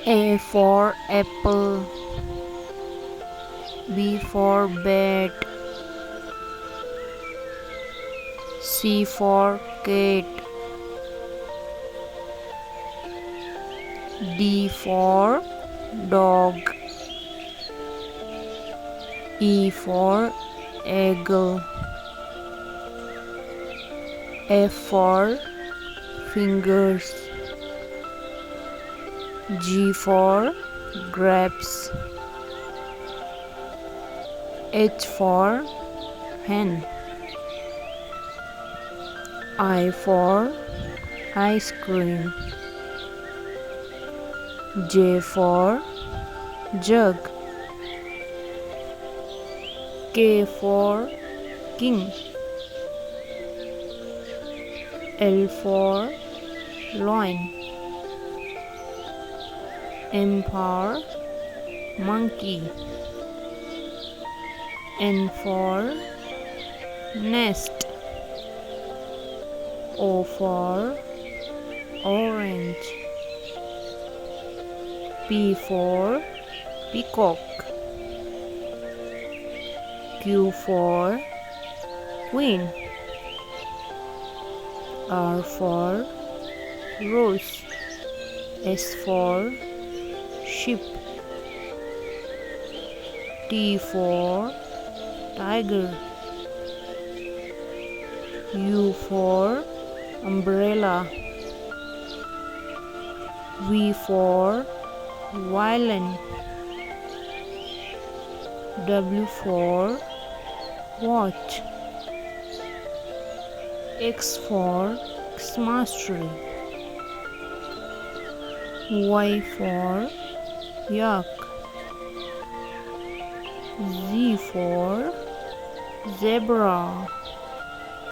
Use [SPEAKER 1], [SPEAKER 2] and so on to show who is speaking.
[SPEAKER 1] A for apple, B for bat, C for cat, D for dog, E for eagle, F for fingers, G for grapes, H for hen, I for ice cream, J for jug, K for king, L for loin, M for monkey, N for nest, O for orange, P for peacock, Q for queen, R for rose, S for sheep, T for tiger, U for umbrella, V for violin, W for watch, X for Christmas tree, Y for yak, Z for zebra.